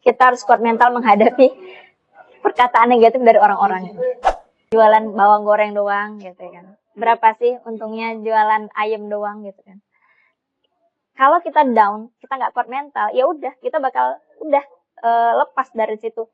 Kita harus kuat mental menghadapi perkataan negatif dari orang-orang. Jualan bawang goreng doang gitu kan. Berapa sih untungnya jualan ayam doang gitu kan. Kalau kita down, kita nggak kuat mental, ya udah kita bakal lepas dari situ.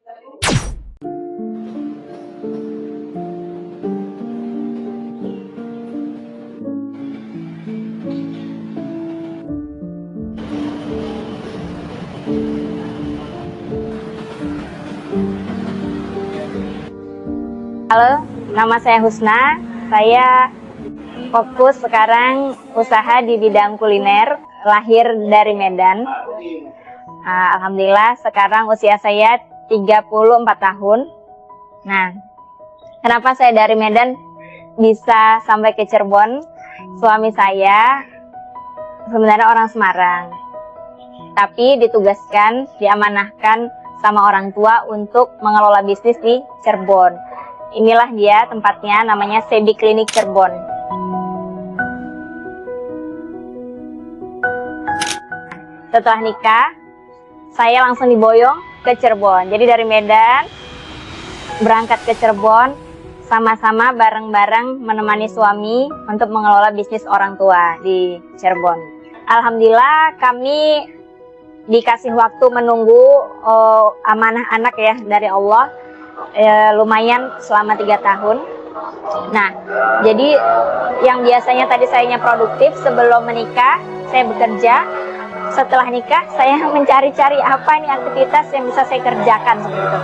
Halo, nama saya Husna. Saya fokus sekarang usaha di bidang kuliner, lahir dari Medan. Alhamdulillah sekarang usia saya 34 tahun. Nah, kenapa saya dari Medan bisa sampai ke Cirebon? Suami saya sebenarnya orang Semarang, tapi ditugaskan, diamanahkan sama orang tua untuk mengelola bisnis di Cirebon. Inilah dia tempatnya, namanya Sebi Klinik Cirebon. Setelah nikah, saya langsung diboyong ke Cirebon. Jadi dari Medan, berangkat ke Cirebon, sama-sama bareng-bareng menemani suami untuk mengelola bisnis orang tua di Cirebon. Alhamdulillah kami dikasih waktu menunggu amanah anak ya dari Allah. Lumayan selama 3 tahun. Nah, jadi yang biasanya tadi sayanya produktif sebelum menikah, saya bekerja. Setelah nikah, saya mencari-cari apa nih aktivitas yang bisa saya kerjakan seperti itu.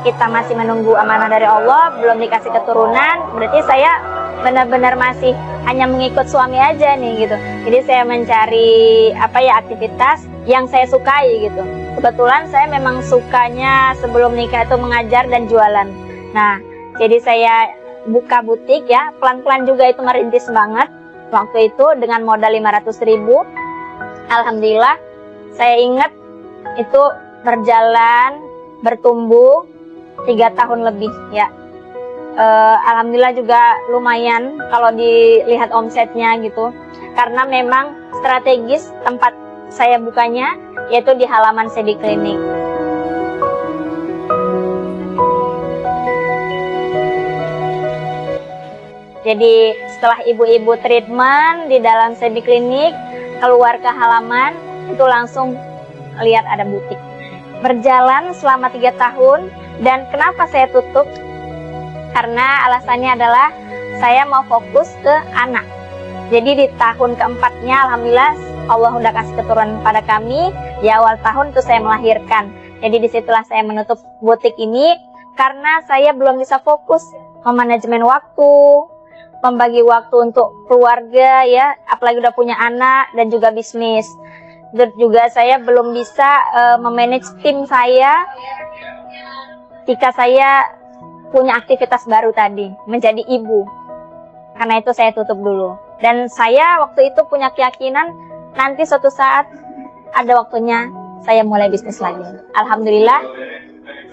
Kita masih menunggu amanah dari Allah, belum dikasih keturunan, berarti saya benar-benar masih hanya mengikut suami aja nih gitu. Jadi saya mencari aktivitas yang saya sukai gitu. Kebetulan saya memang sukanya sebelum nikah itu mengajar dan jualan. Nah, jadi saya buka butik ya, pelan-pelan juga itu merintis banget. Waktu itu dengan modal 500.000, alhamdulillah saya ingat itu berjalan, bertumbuh 3 tahun lebih ya. Alhamdulillah juga lumayan kalau dilihat omsetnya gitu. Karena memang strategis tempat saya bukanya yaitu di halaman Sebi Klinik. Jadi setelah ibu-ibu treatment di dalam Sebi Klinik, keluar ke halaman itu langsung lihat ada butik. Berjalan selama 3 tahun, dan kenapa saya tutup? Karena alasannya adalah saya mau fokus ke anak. Jadi di tahun keempatnya alhamdulillah Allah udah kasih keturunan pada kami. Di awal tahun itu saya melahirkan. Jadi disitulah saya menutup butik ini karena saya belum bisa fokus memanajemen waktu, membagi waktu untuk keluarga ya, apalagi udah punya anak dan juga bisnis. Dan juga saya belum bisa memanage tim saya jika saya punya aktivitas baru tadi, menjadi ibu. Karena itu saya tutup dulu. Dan saya waktu itu punya keyakinan nanti suatu saat ada waktunya saya mulai bisnis lagi. Alhamdulillah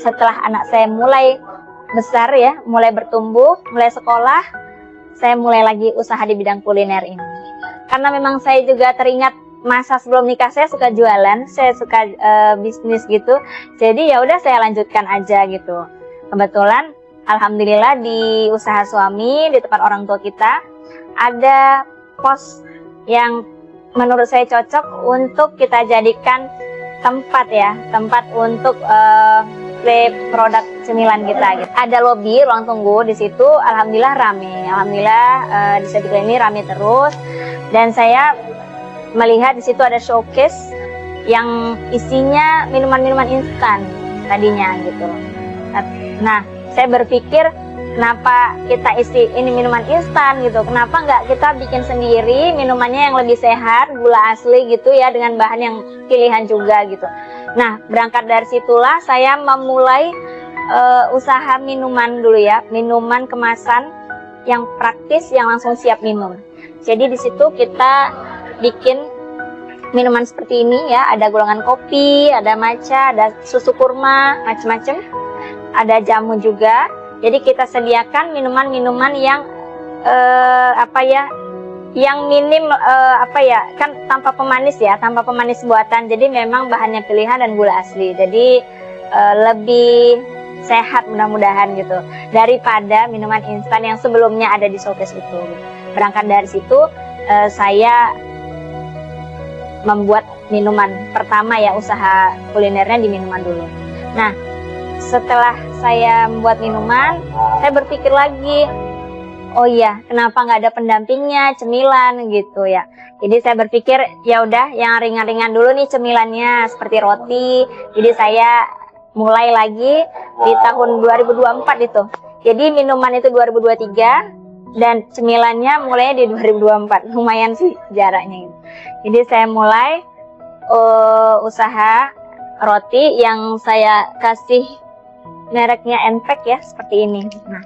setelah anak saya mulai besar ya, mulai bertumbuh, mulai sekolah, saya mulai lagi usaha di bidang kuliner ini. Karena memang saya juga teringat masa sebelum nikah saya suka jualan, saya suka bisnis gitu. Jadi ya udah saya lanjutkan aja gitu. Kebetulan alhamdulillah di usaha suami, di tempat orang tua kita, ada pos yang menurut saya cocok untuk kita jadikan tempat ya, tempat untuk play produk cemilan kita gitu. Ada lobby, ruang tunggu di situ, alhamdulillah rame. Alhamdulillah di Sebi Klinik ini rame terus, dan saya melihat di situ ada showcase yang isinya minuman-minuman instan tadinya gitu. Nah, saya berpikir kenapa kita isi ini minuman instan gitu, kenapa nggak kita bikin sendiri minumannya yang lebih sehat, gula asli gitu ya, dengan bahan yang pilihan juga gitu. Nah, berangkat dari situlah saya memulai usaha minuman dulu ya, minuman kemasan yang praktis, yang langsung siap minum. Jadi di situ kita bikin minuman seperti ini ya, ada golongan kopi, ada matcha, ada susu kurma, macam-macam, ada jamu juga. Jadi kita sediakan minuman-minuman yang yang minim apa ya, kan tanpa pemanis ya, tanpa pemanis buatan. Jadi memang bahannya pilihan dan gula asli. Jadi lebih sehat mudah-mudahan gitu daripada minuman instan yang sebelumnya ada di showcase itu. Berangkat dari situ saya membuat minuman pertama ya, usaha kulinernya di minuman dulu. Nah, setelah saya membuat minuman, saya berpikir lagi, oh iya, kenapa nggak ada pendampingnya, cemilan gitu ya. Jadi saya berpikir ya udah yang ringan-ringan dulu nih cemilannya, seperti roti. Jadi saya mulai lagi di tahun 2024 itu. Jadi minuman itu 2023 dan cemilannya mulai di 2024. Lumayan sih jaraknya gitu. Jadi saya mulai usaha roti yang saya kasih mereknya NPEK ya, seperti ini. Nah,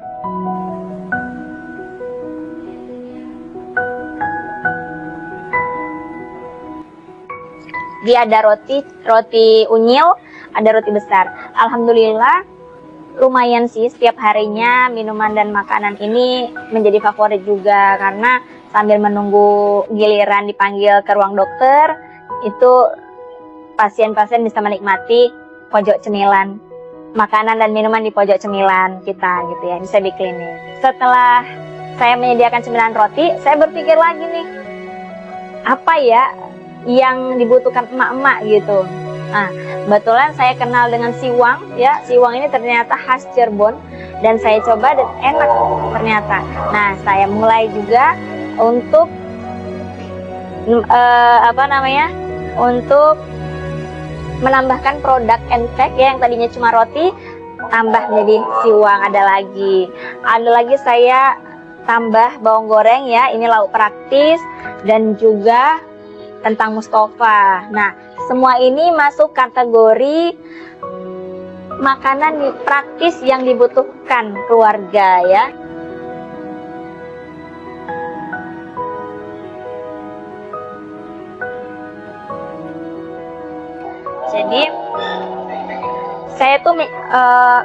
dia ada roti unyil, ada roti besar. Alhamdulillah lumayan sih, setiap harinya minuman dan makanan ini menjadi favorit juga, karena sambil menunggu giliran dipanggil ke ruang dokter, itu pasien-pasien bisa menikmati pojok cemilan, makanan dan minuman di pojok cemilan kita gitu ya, bisa di klinik. Setelah saya menyediakan cemilan roti, saya berpikir lagi nih, apa ya yang dibutuhkan emak-emak gitu. Nah, kebetulan saya kenal dengan siwang ya. Siwang ini ternyata khas Cirebon dan saya coba dan enak ternyata. Nah, saya mulai juga untuk untuk menambahkan produk NPEK ya, yang tadinya cuma roti tambah menjadi siwang. Ada lagi saya tambah bawang goreng ya, ini lauk praktis, dan juga kentang Mustafa. Nah, semua ini masuk kategori makanan praktis yang dibutuhkan keluarga ya. Jadi saya tuh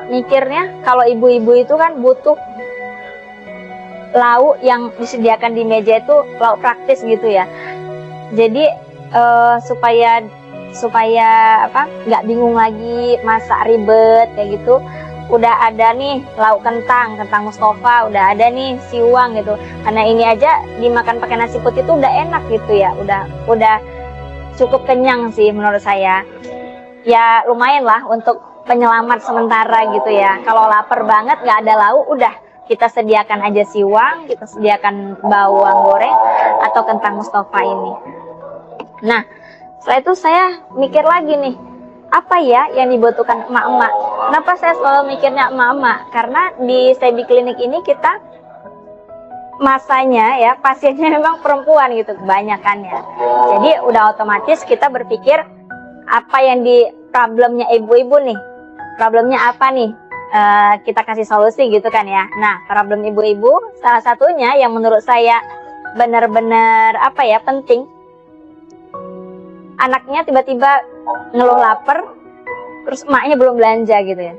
mikirnya kalau ibu-ibu itu kan butuh lauk yang disediakan di meja itu lauk praktis gitu ya. Jadi supaya nggak bingung lagi masak ribet kayak gitu, udah ada nih lauk kentang Mustafa, udah ada nih siwang gitu. Karena ini aja dimakan pakai nasi putih itu udah enak gitu ya, udah cukup kenyang sih menurut saya. Ya lumayan lah untuk penyelamat sementara gitu ya. Kalau lapar banget nggak ada lauk, udah kita sediakan aja siwang, kita sediakan bawang goreng atau kentang Mustafa ini. Nah, setelah itu saya mikir lagi nih, apa ya yang dibutuhkan emak-emak. Kenapa saya selalu mikirnya emak-emak? Karena di Sebi Klinik ini kita masanya ya, pasiennya memang perempuan gitu kebanyakannya. Jadi udah otomatis kita berpikir apa yang di problemnya ibu-ibu nih, problemnya apa nih, kita kasih solusi gitu kan ya. Nah, problem ibu-ibu salah satunya yang menurut saya benar-benar penting, anaknya tiba-tiba ngeluh lapar, terus emaknya belum belanja gitu ya.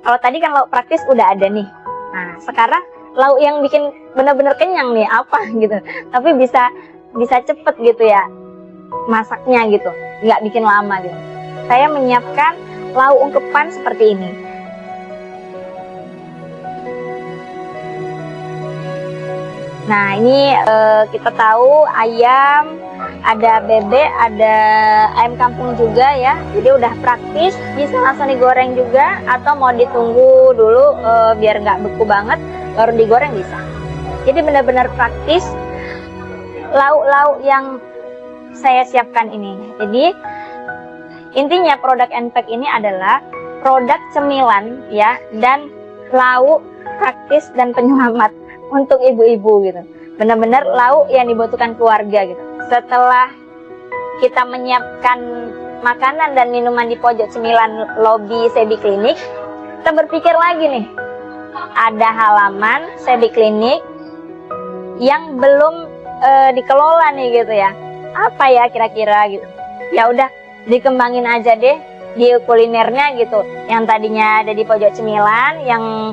Kalau tadi kan lauk praktis udah ada nih. Nah, sekarang lauk yang bikin benar-benar kenyang nih apa gitu, tapi bisa cepet gitu ya masaknya gitu, nggak bikin lama gitu. Saya menyiapkan lauk ungkepan seperti ini. Nah, ini kita tahu ayam, ada bebek, ada ayam kampung juga ya. Jadi udah praktis, bisa langsung digoreng juga, atau mau ditunggu dulu biar nggak beku banget baru digoreng bisa. Jadi benar-benar praktis lauk-lauk yang saya siapkan ini. Jadi intinya produk NPEK ini adalah produk cemilan ya, dan lauk praktis dan penyelamat untuk ibu-ibu gitu. Benar-benar lauk yang dibutuhkan keluarga gitu. Setelah kita menyiapkan makanan dan minuman di pojok cemilan lobi Sebi Klinik, kita berpikir lagi nih, ada halaman Sebi Klinik yang belum dikelola nih gitu ya. Apa ya kira-kira gitu. Ya udah dikembangin aja deh di kulinernya gitu. Yang tadinya ada di pojok cemilan, yang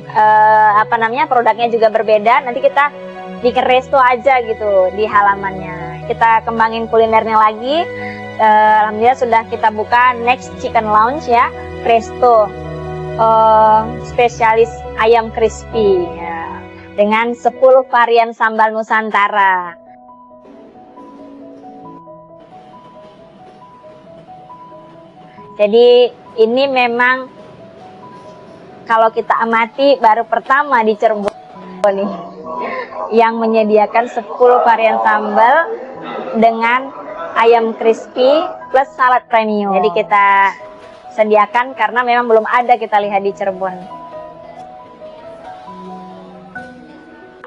produknya juga berbeda, nanti kita bikin resto aja gitu di halamannya. Kita kembangin kulinernya lagi. Alhamdulillah sudah kita buka Next Chicken Lounge ya, resto spesialis ayam crispy ya, dengan 10 varian sambal Nusantara. Jadi ini memang kalau kita amati baru pertama di Cirebon nih yang menyediakan 10 varian sambal dengan ayam crispy plus salad premium. Jadi kita sediakan karena memang belum ada kita lihat di Cirebon.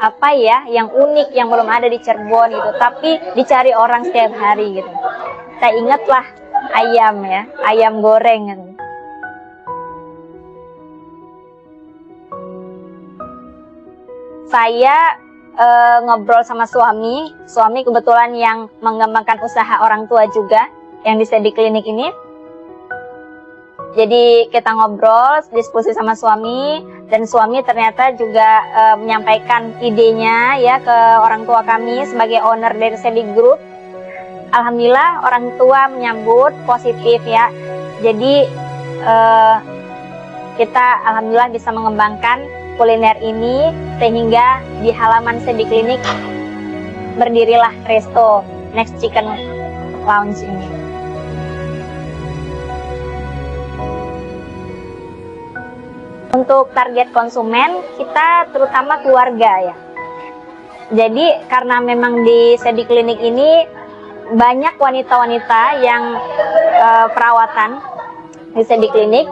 Apa ya yang unik yang belum ada di Cirebon gitu, tapi dicari orang setiap hari gitu. Saya ingatlah ayam ya, ayam goreng gitu. Saya ngobrol sama suami kebetulan yang mengembangkan usaha orang tua juga yang di Sebi Klinik ini. Jadi kita ngobrol, diskusi sama suami, dan suami ternyata juga menyampaikan idenya ya ke orang tua kami sebagai owner dari Sebi Group. Alhamdulillah orang tua menyambut positif ya. Jadi kita alhamdulillah bisa mengembangkan kuliner ini sehingga di halaman Sebi Klinik berdirilah resto Next Chicken Lounge ini. Untuk target konsumen kita terutama keluarga ya. Jadi karena memang di Sebi Klinik ini banyak wanita-wanita yang perawatan di Sebi Klinik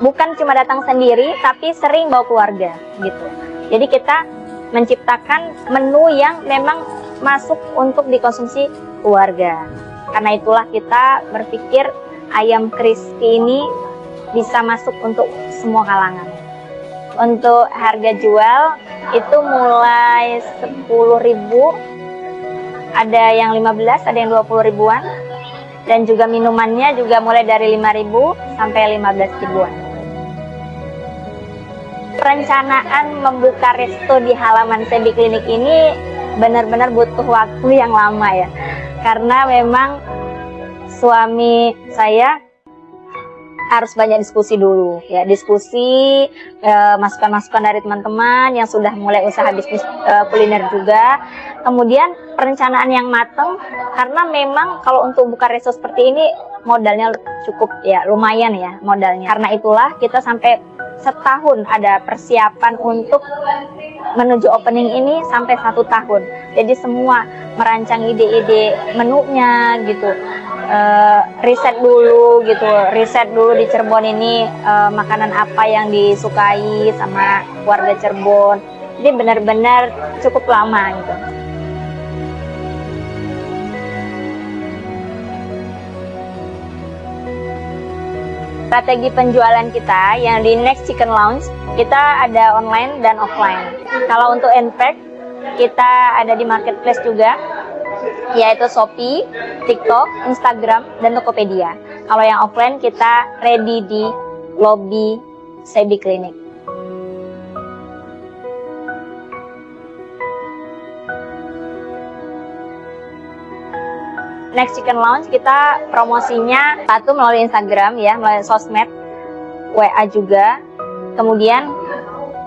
bukan cuma datang sendiri tapi sering bawa keluarga gitu. Jadi kita menciptakan menu yang memang masuk untuk dikonsumsi keluarga. Karena itulah kita berpikir ayam crispy ini bisa masuk untuk semua kalangan. Untuk harga jual itu mulai 10.000, ada yang 15, ada yang 20 ribuan, dan juga minumannya juga mulai dari 5.000 sampai 15 ribuan. Perencanaan membuka resto di halaman Sebi Klinik ini benar-benar butuh waktu yang lama ya, karena memang suami saya harus banyak diskusi dulu ya, diskusi masukan-masukan dari teman-teman yang sudah mulai usaha bisnis kuliner juga, kemudian perencanaan yang matang karena memang kalau untuk buka resto seperti ini modalnya cukup ya, lumayan ya modalnya. Karena itulah kita sampai setahun ada persiapan untuk menuju opening ini sampai 1 tahun. Jadi semua merancang ide-ide menunya gitu. Riset dulu di Cirebon ini makanan apa yang disukai sama warga Cirebon. Jadi benar-benar cukup lama gitu. Strategi penjualan kita yang di Next Chicken Lounge, kita ada online dan offline. Kalau untuk Npack, kita ada di marketplace juga, yaitu Shopee, TikTok, Instagram, dan Tokopedia. Kalau yang offline kita ready di lobby Sebi Klinik. Next Chicken Lounge kita promosinya satu melalui Instagram ya, melalui sosmed, WA juga. Kemudian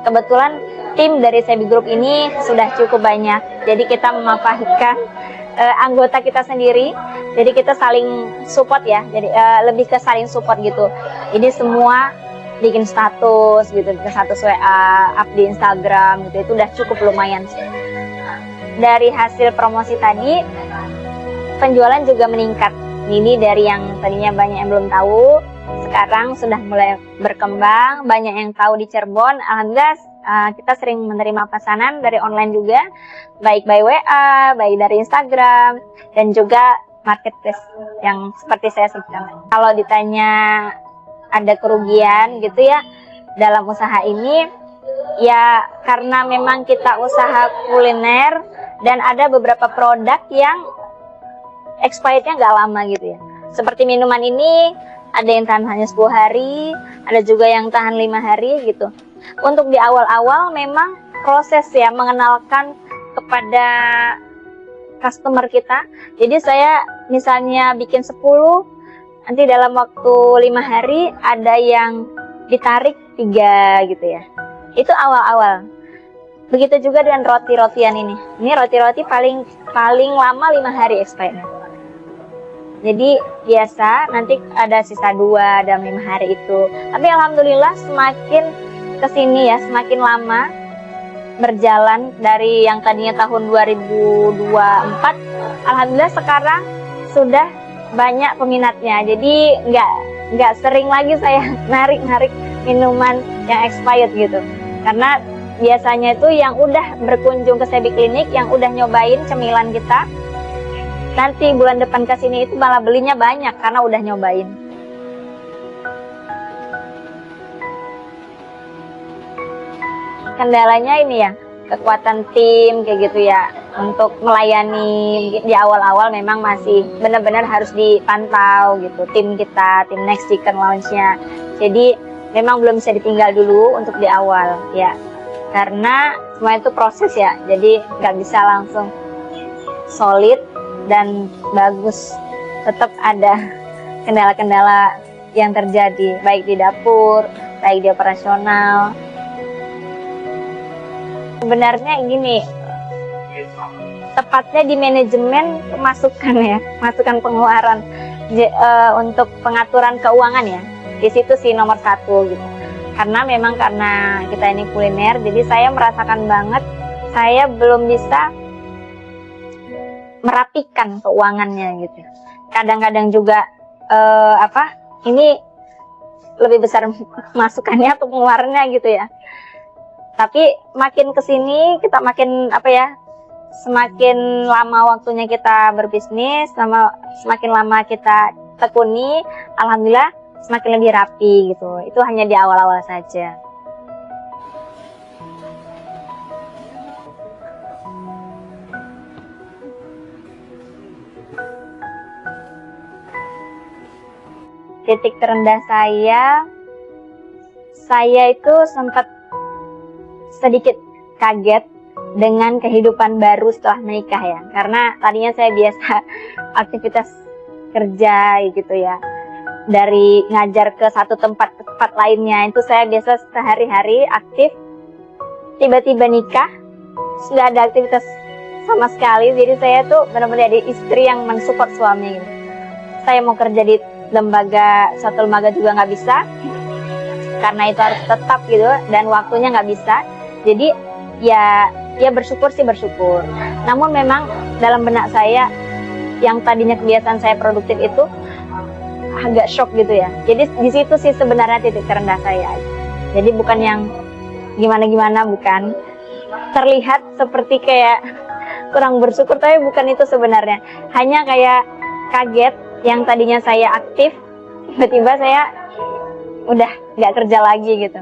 kebetulan tim dari Sebi Group ini sudah cukup banyak, jadi kita memanfaatkan anggota kita sendiri, jadi kita saling support ya, jadi lebih ke saling support gitu. Ini semua bikin status gitu, bikin status WA, up di Instagram gitu, itu udah cukup lumayan sih. Dari hasil promosi tadi, penjualan juga meningkat. Ini dari yang tadinya banyak yang belum tahu, sekarang sudah mulai berkembang, banyak yang tahu di Cirebon. Alhamdulillah kita sering menerima pesanan dari online juga, baik by WA, baik dari Instagram, dan juga marketplace yang seperti saya sebutkan. Kalau ditanya ada kerugian gitu ya dalam usaha ini, ya karena memang kita usaha kuliner dan ada beberapa produk yang expirednya nggak lama gitu ya. Seperti minuman ini, ada yang tahan hanya 10 hari, ada juga yang tahan 5 hari gitu. Untuk di awal-awal memang proses ya mengenalkan kepada customer kita. Jadi saya misalnya bikin 10, nanti dalam waktu 5 hari ada yang ditarik 3 gitu ya. Itu awal-awal. Begitu juga dengan roti-rotian ini. Ini roti-roti paling lama 5 hari expirednya. Jadi biasa nanti ada sisa 2 dalam 5 hari itu. Tapi alhamdulillah semakin kesini ya, semakin lama berjalan dari yang tadinya tahun 2024, alhamdulillah sekarang sudah banyak peminatnya. Jadi nggak sering lagi saya narik minuman yang expired gitu. Karena biasanya itu yang udah berkunjung ke Sebi Klinik, yang udah nyobain cemilan kita, nanti bulan depan ke sini itu malah belinya banyak karena udah nyobain. Kendalanya ini ya, kekuatan tim kayak gitu ya. Untuk melayani di awal-awal memang masih benar-benar harus dipantau gitu tim kita, tim Next Chicken Lounge-nya. Jadi memang belum bisa ditinggal dulu untuk di awal ya. Karena semua itu proses ya, jadi nggak bisa langsung solid dan bagus. Tetap ada kendala-kendala yang terjadi, baik di dapur, baik di operasional. Sebenarnya gini, tepatnya di manajemen pemasukan ya, masukan pengeluaran untuk pengaturan keuangan ya. Di situ sih nomor 1 gitu. Karena memang karena kita ini kuliner, jadi saya merasakan banget saya belum bisa merapikan keuangannya gitu. Kadang-kadang juga ini lebih besar masukannya atau pengeluarannya gitu ya. Tapi makin kesini kita makin semakin lama waktunya kita berbisnis, semakin lama kita tekuni, alhamdulillah semakin lebih rapi gitu. Itu hanya di awal-awal saja. Titik terendah saya itu sempat sedikit kaget dengan kehidupan baru setelah menikah ya. Karena tadinya saya biasa aktivitas kerja gitu ya. Dari ngajar ke satu tempat ke tempat lainnya, itu saya biasa sehari-hari aktif. Tiba-tiba nikah, sudah ada aktivitas sama sekali. Jadi saya tuh benar-benar jadi istri yang mensupport suami gitu. Saya mau kerja di suatu lembaga juga nggak bisa, karena itu harus tetap gitu, dan waktunya nggak bisa. Jadi ya bersyukur sih bersyukur. Namun memang dalam benak saya yang tadinya kebiasaan saya produktif itu agak shock gitu ya. Jadi di situ sih sebenarnya titik terendah saya. Jadi bukan yang gimana-gimana, bukan. Terlihat seperti kayak kurang bersyukur, tapi bukan itu sebenarnya. Hanya kayak kaget, yang tadinya saya aktif, tiba-tiba saya udah nggak kerja lagi gitu.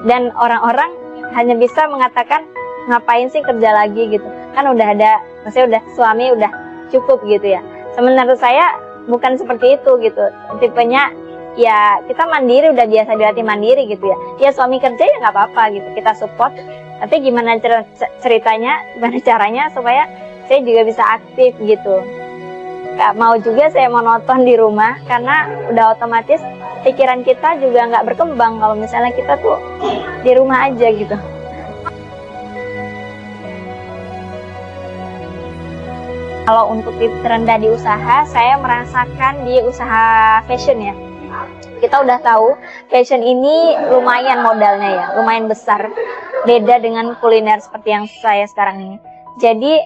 Dan orang-orang hanya bisa mengatakan, ngapain sih kerja lagi gitu. Kan udah ada, maksudnya udah suami, udah cukup gitu ya. Sebenarnya saya bukan seperti itu gitu. Tipenya ya kita mandiri, udah biasa dilatih mandiri gitu ya. Ya suami kerja ya nggak apa-apa gitu, kita support. Tapi gimana ceritanya, gimana caranya supaya saya juga bisa aktif gitu. Gak mau juga saya monoton di rumah, karena udah otomatis pikiran kita juga nggak berkembang kalau misalnya kita tuh di rumah aja gitu. Kalau untuk titik terendah di usaha, saya merasakan di usaha fashion ya. Kita udah tahu fashion ini lumayan modalnya ya, lumayan besar. Beda dengan kuliner seperti yang saya sekarang ini. Jadi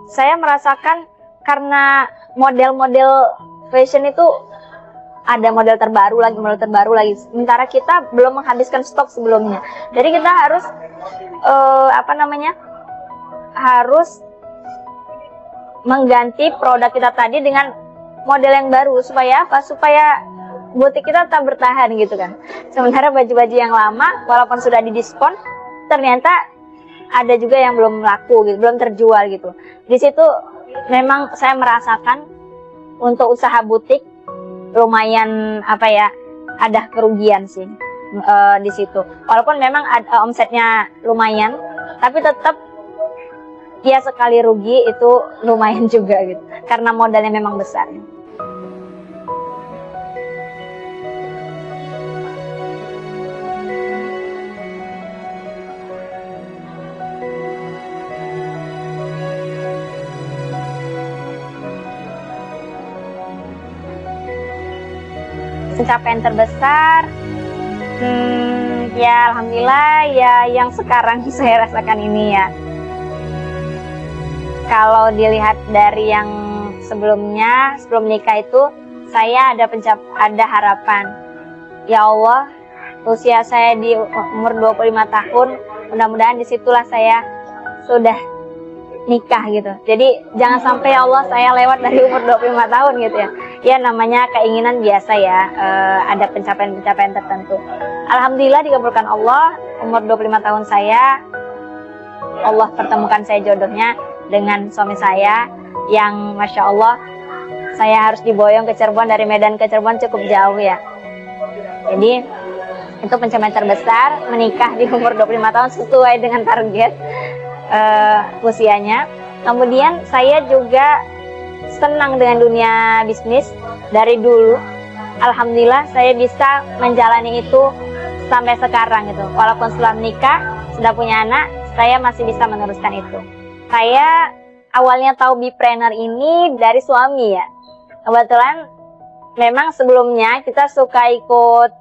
saya merasakan karena model-model fashion itu ada model terbaru lagi, sementara kita belum menghabiskan stok sebelumnya. Jadi kita harus harus mengganti produk kita tadi dengan model yang baru. Supaya apa? Supaya butik kita tetap bertahan gitu kan. Sementara baju-baju yang lama walaupun sudah didiskon, ternyata ada juga yang belum laku gitu, belum terjual gitu. Di situ memang saya merasakan untuk usaha butik lumayan ada kerugian sih di situ. Walaupun memang omsetnya lumayan, tapi tetap ya sekali rugi itu lumayan juga gitu, karena modalnya memang besar. Pencapaian terbesar, ya alhamdulillah ya yang sekarang saya rasakan ini ya. Kalau dilihat dari yang sebelumnya, sebelum nikah itu saya ada harapan. Ya Allah, usia saya di umur 25 tahun, mudah-mudahan disitulah saya sudah nikah gitu. Jadi jangan sampai ya Allah saya lewat dari umur 25 tahun gitu ya. Ya namanya keinginan biasa ya, ada pencapaian-pencapaian tertentu. Alhamdulillah dikabulkan Allah, umur 25 tahun saya, Allah pertemukan saya jodohnya dengan suami saya yang Masya Allah saya harus diboyong ke Cirebon, dari Medan ke Cirebon cukup jauh ya. Jadi itu pencapaian terbesar, menikah di umur 25 tahun sesuai dengan target usianya. Kemudian saya juga senang dengan dunia bisnis dari dulu. Alhamdulillah saya bisa menjalani itu sampai sekarang gitu. Walaupun setelah menikah, sudah punya anak, saya masih bisa meneruskan itu. Saya awalnya tahu Bipreneur ini dari suami ya. Kebetulan memang sebelumnya kita suka ikut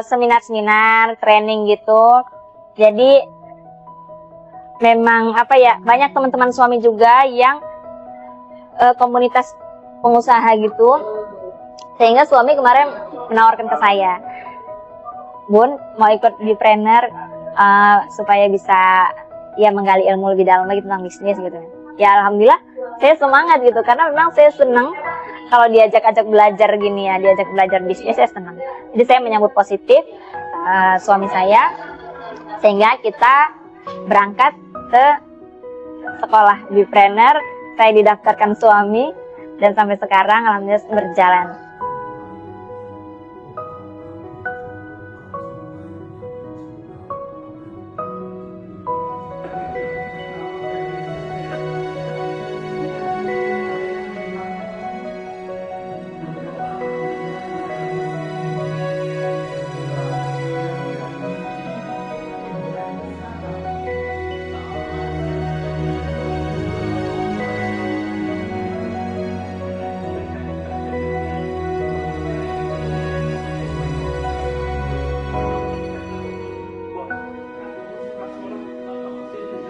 seminar-seminar, training gitu. Jadi memang apa ya, banyak teman-teman suami juga yang komunitas pengusaha gitu, sehingga suami kemarin menawarkan ke saya, Bun mau ikut Bipreneur supaya bisa ya menggali ilmu lebih dalam lagi tentang bisnis gitu. Ya alhamdulillah saya semangat gitu, karena memang saya senang kalau diajak belajar gini ya, diajak belajar bisnis saya senang. Jadi saya menyambut positif suami saya, sehingga kita berangkat ke sekolah Bipreneur. Saya didaftarkan suami dan sampai sekarang alhamdulillah berjalan.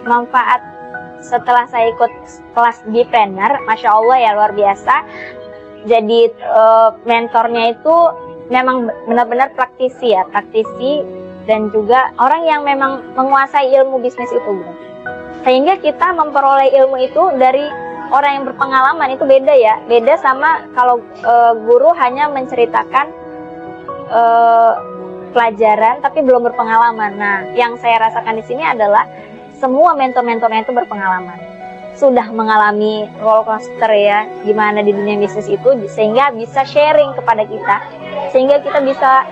Manfaat setelah saya ikut kelas Bipreneur, Masya Allah ya luar biasa. Jadi mentornya itu memang benar-benar praktisi ya, praktisi dan juga orang yang memang menguasai ilmu bisnis itu. Sehingga kita memperoleh ilmu itu dari orang yang berpengalaman, itu beda ya, beda sama kalau guru hanya menceritakan pelajaran tapi belum berpengalaman. Nah, yang saya rasakan di sini adalah semua mentor-mentornya itu berpengalaman, sudah mengalami roller coaster ya, gimana di dunia bisnis itu, sehingga bisa sharing kepada kita, sehingga kita bisa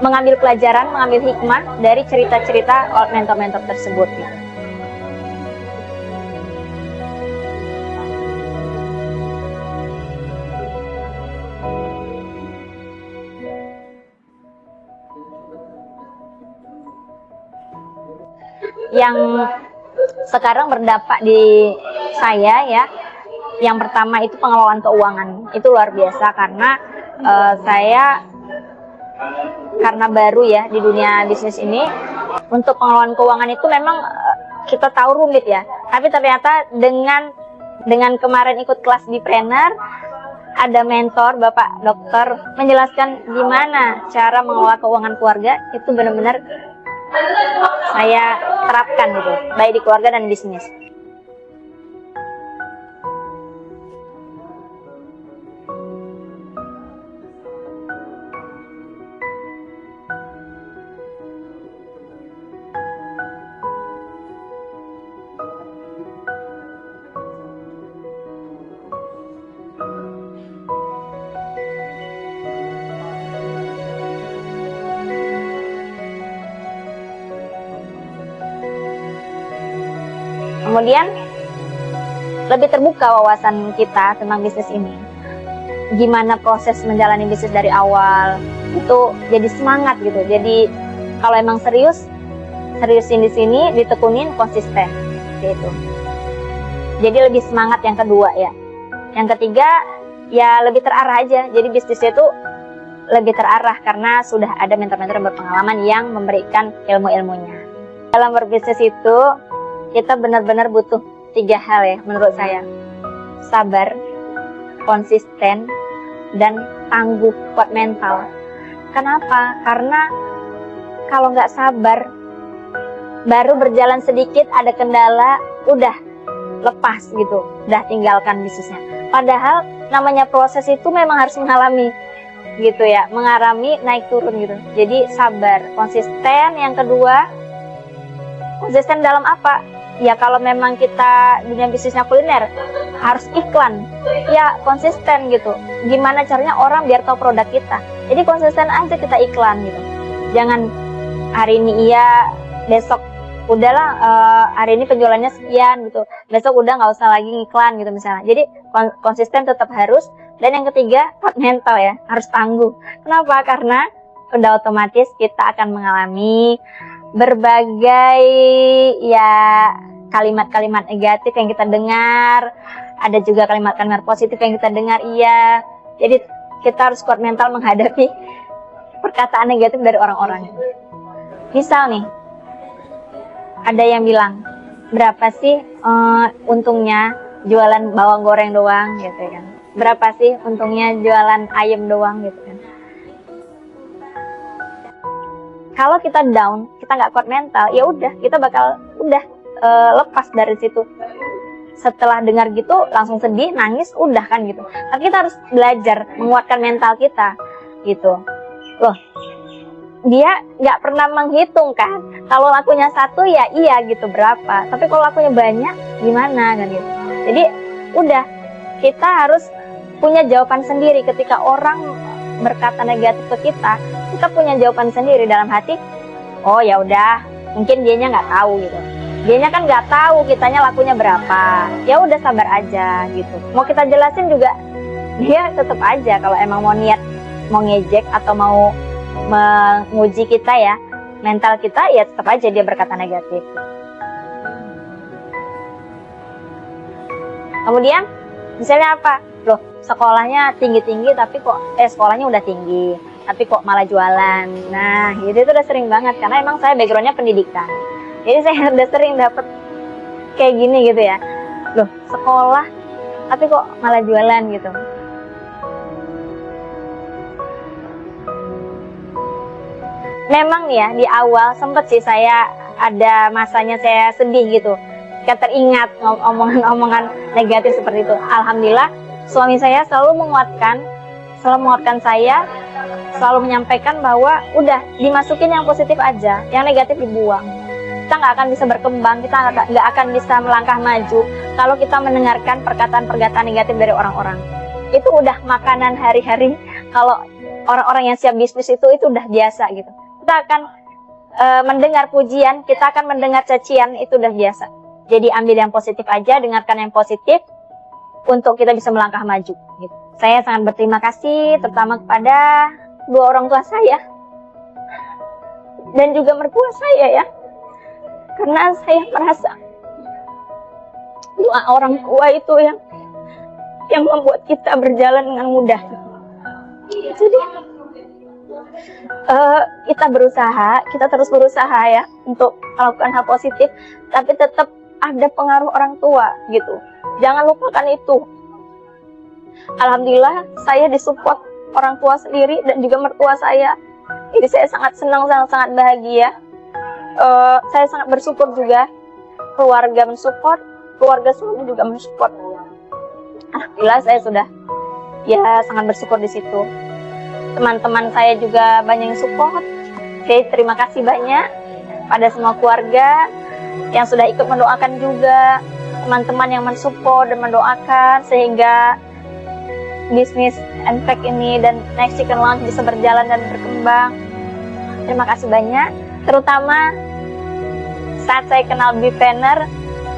mengambil pelajaran, mengambil hikmah dari cerita-cerita mentor-mentor tersebut. Yang sekarang berdampak di saya ya, yang pertama itu pengelolaan keuangan, itu luar biasa karena saya karena baru ya di dunia bisnis ini. Untuk pengelolaan keuangan itu memang kita tahu rumit ya, tapi ternyata dengan kemarin ikut kelas Bipreneur, ada mentor Bapak Dokter menjelaskan gimana cara mengelola keuangan keluarga, itu benar-benar saya terapkan gitu, baik di keluarga dan bisnis. Kemudian lebih terbuka wawasan kita tentang bisnis ini. Gimana proses menjalani bisnis dari awal, itu jadi semangat gitu. Jadi kalau emang seriusin di sini, ditekunin, konsisten gitu. Jadi lebih semangat yang kedua ya. Yang ketiga ya lebih terarah aja. Jadi bisnisnya itu lebih terarah karena sudah ada mentor-mentor berpengalaman yang memberikan ilmu-ilmunya. Dalam berbisnis itu kita benar-benar butuh 3 hal ya menurut saya. Sabar, konsisten, dan tangguh, kuat mental. Kenapa? Karena kalau nggak sabar, baru berjalan sedikit ada kendala, udah lepas gitu, udah tinggalkan bisnisnya. Padahal namanya proses itu memang harus mengalami gitu ya, mengalami naik turun gitu. Jadi sabar, konsisten. Yang kedua, konsisten dalam apa? Ya kalau memang kita dunia bisnisnya kuliner harus iklan, ya konsisten gitu. Gimana caranya orang biar tahu produk kita? Jadi konsisten aja kita iklan gitu. Jangan hari ini iya, besok udahlah hari ini penjualannya sekian gitu. Besok udah nggak usah lagi iklan gitu misalnya. Jadi konsisten tetap harus. Dan yang ketiga, kuat mental ya, harus tangguh. Kenapa? Karena udah otomatis kita akan mengalami berbagai ya kalimat-kalimat negatif yang kita dengar, ada juga kalimat-kalimat positif yang kita dengar, iya. Jadi kita harus kuat mental menghadapi perkataan negatif dari orang-orang. Misal nih, ada yang bilang, berapa sih untungnya jualan bawang goreng doang gitu kan? Berapa sih untungnya jualan ayam doang gitu kan? Kalau kita down, kita nggak kuat mental, ya udah kita bakal lepas dari situ. Setelah dengar gitu langsung sedih, nangis, udah kan gitu. Tapi kita harus belajar menguatkan mental kita gitu. Loh, dia nggak pernah menghitung kan. Kalau lakunya 1 ya iya gitu berapa. Tapi kalau lakunya banyak gimana kan gitu. Jadi udah kita harus punya jawaban sendiri ketika orang berkata negatif ke kita. Kita punya jawaban sendiri dalam hati. Oh ya udah, mungkin dianya nggak tahu gitu. Dianya kan nggak tahu kitanya lakunya berapa. Ya udah sabar aja gitu. Mau kita jelasin juga dia tetap aja kalau emang mau niat mau ngejek atau mau menguji kita ya, mental kita, ya tetap aja dia berkata negatif. Kemudian misalnya apa? Loh, sekolahnya tinggi-tinggi tapi kok sekolahnya udah tinggi tapi kok malah jualan. Nah, itu udah sering banget karena emang saya backgroundnya pendidikan. Jadi saya udah sering dapet kayak gini gitu ya. Loh, sekolah tapi kok malah jualan gitu. Memang ya di awal sempet sih saya ada masanya saya sedih gitu. Kayak teringat omongan-omongan negatif seperti itu. Alhamdulillah suami saya selalu menguatkan saya, selalu menyampaikan bahwa udah dimasukin yang positif aja, yang negatif dibuang. Kita nggak akan bisa berkembang, kita nggak akan bisa melangkah maju kalau kita mendengarkan perkataan-perkataan negatif dari orang-orang. Itu udah makanan hari-hari. Kalau orang-orang yang siap bisnis itu udah biasa gitu. Kita akan mendengar pujian, kita akan mendengar cacian, itu udah biasa. Jadi ambil yang positif aja, dengarkan yang positif untuk kita bisa melangkah maju gitu. Saya sangat berterima kasih terutama kepada 2 orang tua saya dan juga mertua saya ya, karena saya merasa 2 orang tua itu yang membuat kita berjalan dengan mudah. Jadi kita terus berusaha ya untuk melakukan hal positif, tapi tetap ada pengaruh orang tua gitu. Jangan lupakan itu. Alhamdulillah saya disupport orang tua sendiri dan juga mertua saya. Jadi saya sangat senang, sangat bahagia. Saya sangat bersyukur juga keluarga mensupport, keluarga suami juga mensupport. Alhamdulillah saya sudah sangat bersyukur di situ. Teman-teman saya juga banyak yang support. Oke, terima kasih banyak pada semua keluarga yang sudah ikut mendoakan juga, teman-teman yang mensupport dan mendoakan sehingga bisnis NPEK ini dan Next Chicken Lounge bisa berjalan dan berkembang. Terima kasih banyak. Terutama saat saya kenal Bipreneur,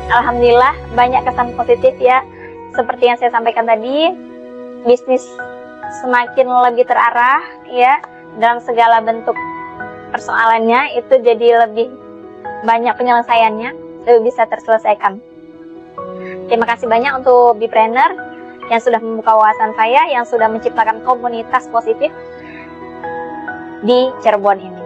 Alhamdulillah banyak kesan positif ya. Seperti yang saya sampaikan tadi, bisnis semakin lebih terarah ya, dalam segala bentuk persoalannya itu jadi lebih banyak penyelesaiannya, lebih bisa terselesaikan. Terima kasih banyak untuk Bipreneur yang sudah membuka wawasan saya, yang sudah menciptakan komunitas positif di Cirebon ini.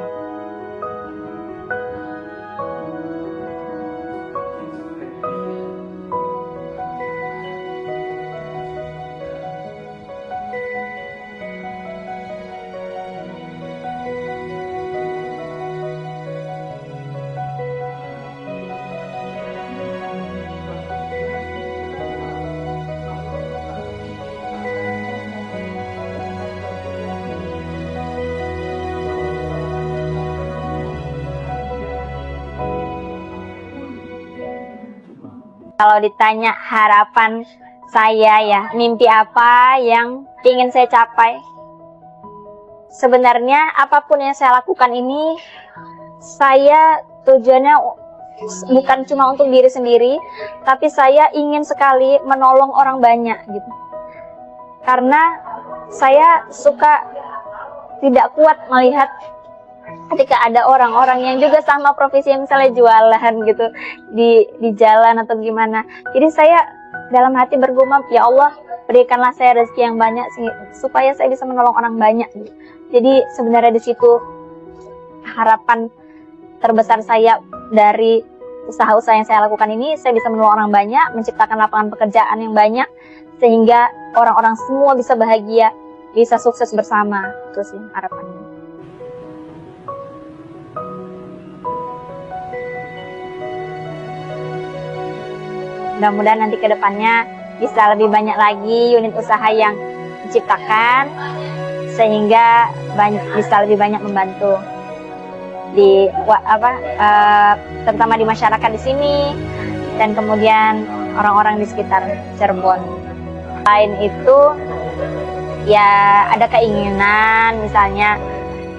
Kalau ditanya harapan saya ya, mimpi apa yang ingin saya capai? Sebenarnya apapun yang saya lakukan ini, saya tujuannya bukan cuma untuk diri sendiri, tapi saya ingin sekali menolong orang banyak gitu. Karena saya suka tidak kuat melihat ketika ada orang-orang yang juga sama profesi, misalnya jualan gitu di jalan atau gimana. Jadi saya dalam hati bergumam, ya Allah, berikanlah saya rezeki yang banyak supaya saya bisa menolong orang banyak gitu. Jadi sebenarnya di situ harapan terbesar saya dari usaha-usaha yang saya lakukan ini, saya bisa menolong orang banyak, menciptakan lapangan pekerjaan yang banyak, sehingga orang-orang semua bisa bahagia, bisa sukses bersama. Itu sih harapannya. Mudah-mudahan nanti ke depannya bisa lebih banyak lagi unit usaha yang diciptakan, sehingga bisa lebih banyak membantu di terutama di masyarakat di sini, dan kemudian orang-orang di sekitar Cirebon. Selain itu ya ada keinginan, misalnya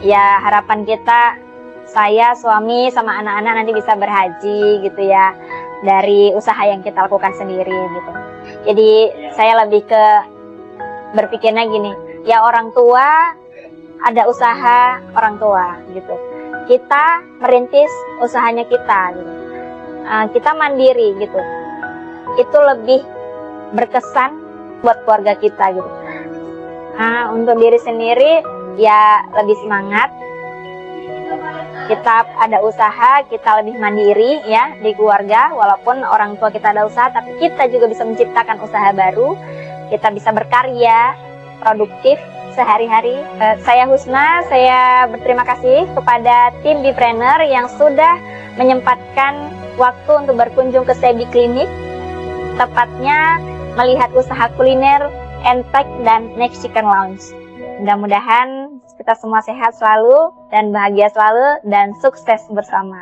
ya harapan kita, saya, suami, sama anak-anak nanti bisa berhaji gitu ya, dari usaha yang kita lakukan sendiri gitu. Jadi saya lebih ke berpikirnya gini, ya orang tua ada usaha orang tua gitu, kita merintis usahanya kita gitu, kita mandiri gitu, itu lebih berkesan buat keluarga kita gitu. Untuk diri sendiri ya lebih semangat, kita ada usaha, kita lebih mandiri ya di keluarga. Walaupun orang tua kita ada usaha, tapi kita juga bisa menciptakan usaha baru, kita bisa berkarya produktif sehari-hari. Saya Husna, saya berterima kasih kepada tim Bipreneur yang sudah menyempatkan waktu untuk berkunjung ke Sebi Klinik, tepatnya melihat usaha kuliner Entek dan Next Chicken Lounge. Mudah-mudahan kita semua sehat selalu dan bahagia selalu dan sukses bersama.